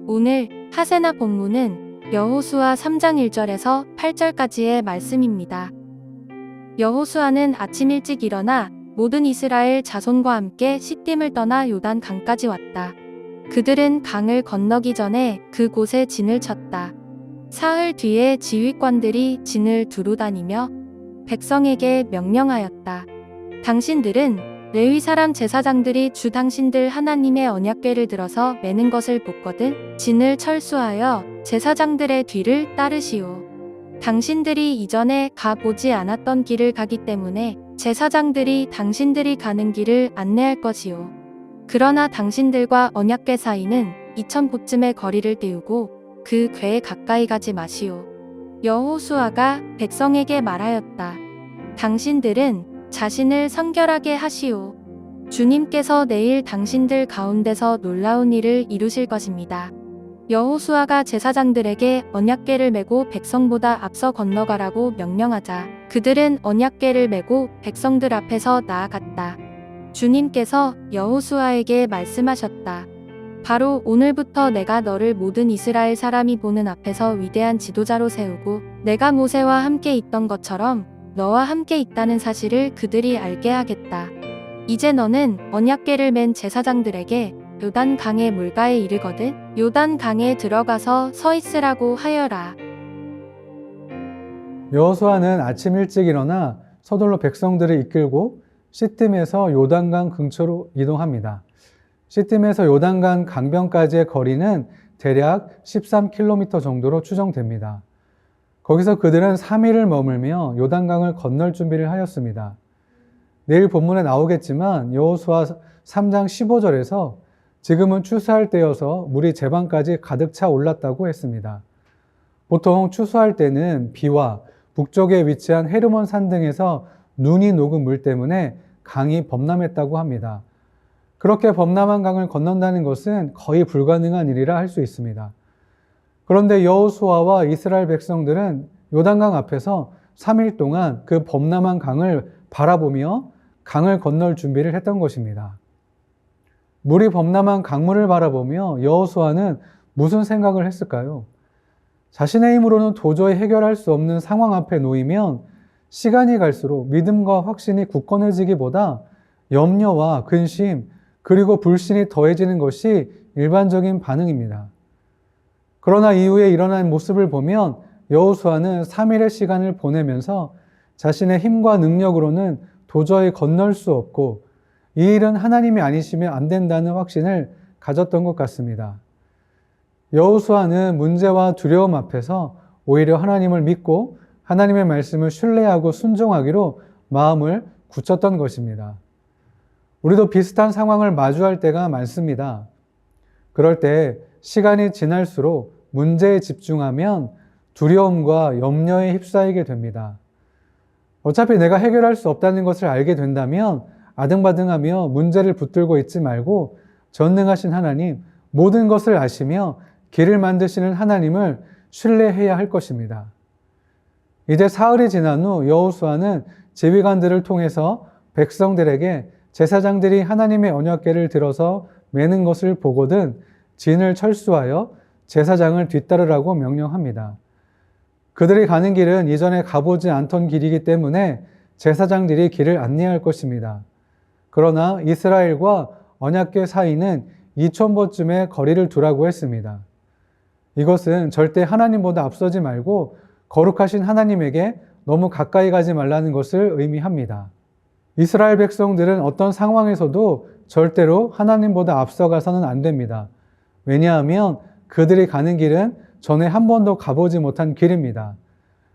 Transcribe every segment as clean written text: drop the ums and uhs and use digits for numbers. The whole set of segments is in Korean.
오늘 하세나 본문은 여호수아 3장 1절에서 8절까지의 말씀입니다. 여호수아는 아침 일찍 일어나 모든 이스라엘 자손과 함께 시딤을 떠나 요단 강까지 왔다. 그들은 강을 건너기 전에 그곳에 진을 쳤다. 사흘 뒤에 지휘관들이 진을 두루 다니며 백성에게 명령하였다. 당신들은 레위 사람 제사장들이 주 당신들 하나님의 언약궤를 들어서 매는 것을 보거든 진을 철수하여 제사장들의 뒤를 따르시오. 당신들이 이전에 가보지 않았던 길을 가기 때문에 제사장들이 당신들이 가는 길을 안내할 것이오. 그러나 당신들과 언약궤 사이는 2000보쯤의 거리를 띄우고 그 궤에 가까이 가지 마시오. 여호수아가 백성에게 말하였다. 당신들은 자신을 성결하게 하시오. 주님께서 내일 당신들 가운데서 놀라운 일을 이루실 것입니다. 여호수아가 제사장들에게 언약궤를 메고 백성보다 앞서 건너가라고 명령하자 그들은 언약궤를 메고 백성들 앞에서 나아갔다. 주님께서 여호수아에게 말씀하셨다. 바로 오늘부터 내가 너를 모든 이스라엘 사람이 보는 앞에서 위대한 지도자로 세우고 내가 모세와 함께 있던 것처럼 너와 함께 있다는 사실을 그들이 알게 하겠다. 이제 너는 언약궤를 맨 제사장들에게 요단 강의 물가에 이르거든 요단 강에 들어가서 서 있으라고 하여라. 여호수아는 아침 일찍 일어나 서둘러 백성들을 이끌고 시딤에서 요단강 근처로 이동합니다. 시딤에서 요단강 강변까지의 거리는 대략 13km 정도로 추정됩니다. 거기서 그들은 3일을 머물며 요단강을 건널 준비를 하였습니다. 내일 본문에 나오겠지만 여호수아 3장 15절에서 지금은 추수할 때여서 물이 제방까지 가득 차 올랐다고 했습니다. 보통 추수할 때는 비와 북쪽에 위치한 헤르몬 산 등에서 눈이 녹은 물 때문에 강이 범람했다고 합니다. 그렇게 범람한 강을 건넌다는 것은 거의 불가능한 일이라 할 수 있습니다. 그런데 여호수아와 이스라엘 백성들은 요단강 앞에서 3일 동안 그 범람한 강을 바라보며 강을 건널 준비를 했던 것입니다. 물이 범람한 강물을 바라보며 여호수아는 무슨 생각을 했을까요? 자신의 힘으로는 도저히 해결할 수 없는 상황 앞에 놓이면 시간이 갈수록 믿음과 확신이 굳건해지기보다 염려와 근심 그리고 불신이 더해지는 것이 일반적인 반응입니다. 그러나 이후에 일어난 모습을 보면 여호수아는 3일의 시간을 보내면서 자신의 힘과 능력으로는 도저히 건널 수 없고 이 일은 하나님이 아니시면 안 된다는 확신을 가졌던 것 같습니다. 여호수아는 문제와 두려움 앞에서 오히려 하나님을 믿고 하나님의 말씀을 신뢰하고 순종하기로 마음을 굳혔던 것입니다. 우리도 비슷한 상황을 마주할 때가 많습니다. 그럴 때 시간이 지날수록 문제에 집중하면 두려움과 염려에 휩싸이게 됩니다. 어차피 내가 해결할 수 없다는 것을 알게 된다면 아등바등하며 문제를 붙들고 있지 말고 전능하신 하나님, 모든 것을 아시며 길을 만드시는 하나님을 신뢰해야 할 것입니다. 이제 사흘이 지난 후 여호수아는 지휘관들을 통해서 백성들에게 제사장들이 하나님의 언약궤를 들어서 매는 것을 보거든 진을 철수하여 제사장을 뒤따르라고 명령합니다. 그들이 가는 길은 이전에 가보지 않던 길이기 때문에 제사장들이 길을 안내할 것입니다. 그러나 이스라엘과 언약궤 사이는 2000보쯤의 거리를 두라고 했습니다. 이것은 절대 하나님보다 앞서지 말고 거룩하신 하나님에게 너무 가까이 가지 말라는 것을 의미합니다. 이스라엘 백성들은 어떤 상황에서도 절대로 하나님보다 앞서가서는 안 됩니다. 왜냐하면 그들이 가는 길은 전에 한 번도 가보지 못한 길입니다.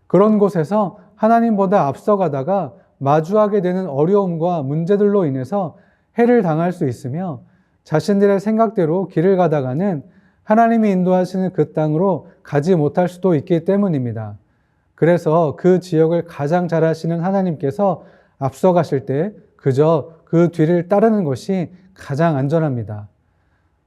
그런 곳에서 하나님보다 앞서가다가 마주하게 되는 어려움과 문제들로 인해서 해를 당할 수 있으며 자신들의 생각대로 길을 가다가는 하나님이 인도하시는 그 땅으로 가지 못할 수도 있기 때문입니다. 그래서 그 지역을 가장 잘 아시는 하나님께서 앞서가실 때 그저 그 뒤를 따르는 것이 가장 안전합니다.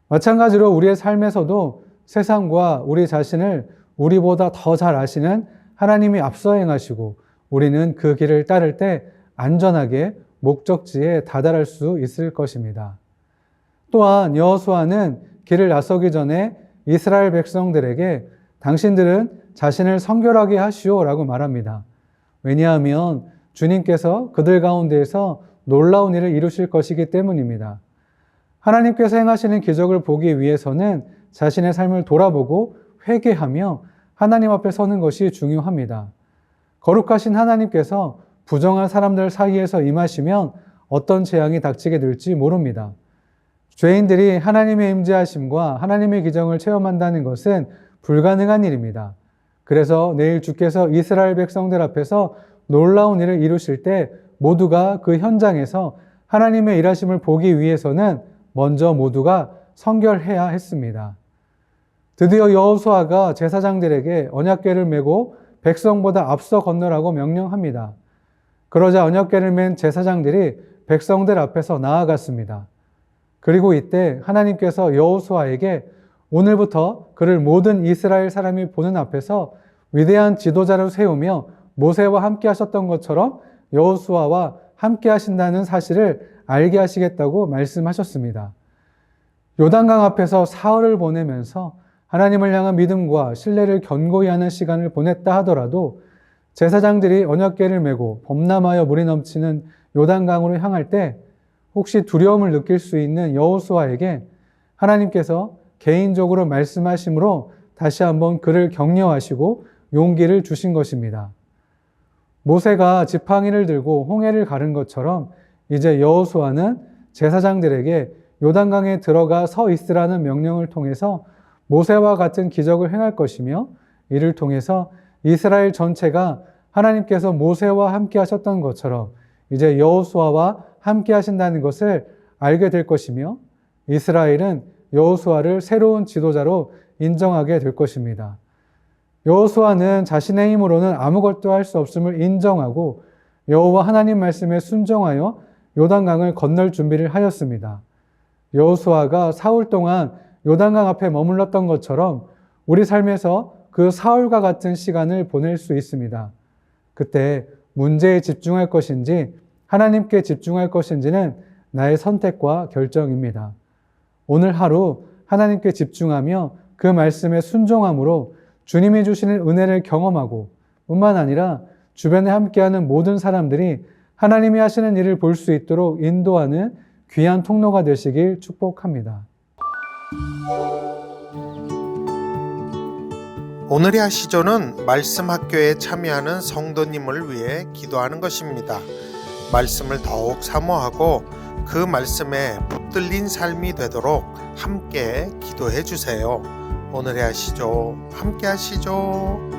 마찬가지로 우리의 삶에서도 세상과 우리 자신을 우리보다 더 잘 아시는 하나님이 앞서 행하시고 우리는 그 길을 따를 때 안전하게 목적지에 다다를 수 있을 것입니다. 또한 여호수아는 길을 나서기 전에 이스라엘 백성들에게 당신들은 자신을 성결하게 하시오라고 말합니다. 왜냐하면 주님께서 그들 가운데에서 놀라운 일을 이루실 것이기 때문입니다. 하나님께서 행하시는 기적을 보기 위해서는 자신의 삶을 돌아보고 회개하며 하나님 앞에 서는 것이 중요합니다. 거룩하신 하나님께서 부정한 사람들 사이에서 임하시면 어떤 재앙이 닥치게 될지 모릅니다. 죄인들이 하나님의 임재하심과 하나님의 기적을 체험한다는 것은 불가능한 일입니다. 그래서 내일 주께서 이스라엘 백성들 앞에서 놀라운 일을 이루실 때 모두가 그 현장에서 하나님의 일하심을 보기 위해서는 먼저 모두가 성결해야 했습니다. 드디어 여호수아가 제사장들에게 언약궤를 메고 백성보다 앞서 건너라고 명령합니다. 그러자 언약궤를 맨 제사장들이 백성들 앞에서 나아갔습니다. 그리고 이때 하나님께서 여호수아에게 오늘부터 그를 모든 이스라엘 사람이 보는 앞에서 위대한 지도자로 세우며 모세와 함께 하셨던 것처럼 여호수아와 함께 하신다는 사실을 알게 하시겠다고 말씀하셨습니다. 요단강 앞에서 사흘을 보내면서 하나님을 향한 믿음과 신뢰를 견고히 하는 시간을 보냈다 하더라도 제사장들이 언약궤를 메고 범람하여 물이 넘치는 요단강으로 향할 때 혹시 두려움을 느낄 수 있는 여호수아에게 하나님께서 개인적으로 말씀하심으로 다시 한번 그를 격려하시고 용기를 주신 것입니다. 모세가 지팡이를 들고 홍해를 가른 것처럼 이제 여호수아는 제사장들에게 요단강에 들어가 서 있으라는 명령을 통해서 모세와 같은 기적을 행할 것이며 이를 통해서 이스라엘 전체가 하나님께서 모세와 함께 하셨던 것처럼 이제 여호수아와 함께 하신다는 것을 알게 될 것이며 이스라엘은 여호수아를 새로운 지도자로 인정하게 될 것입니다. 여호수아는 자신의 힘으로는 아무것도 할 수 없음을 인정하고 여호와 하나님 말씀에 순종하여 요단강을 건널 준비를 하였습니다. 여호수아가 사흘 동안 요단강 앞에 머물렀던 것처럼 우리 삶에서 그 사흘과 같은 시간을 보낼 수 있습니다. 그때 문제에 집중할 것인지 하나님께 집중할 것인지는 나의 선택과 결정입니다. 오늘 하루 하나님께 집중하며 그 말씀에 순종함으로 주님이 주시는 은혜를 경험하고 뿐만 아니라 주변에 함께하는 모든 사람들이 하나님이 하시는 일을 볼 수 있도록 인도하는 귀한 통로가 되시길 축복합니다. 오늘의 하시조는 말씀 학교에 참여하는 성도님을 위해 기도하는 것입니다. 말씀을 더욱 사모하고 그 말씀에 붙들린 삶이 되도록 함께 기도해 주세요. 오늘의 하시조 함께 하시죠.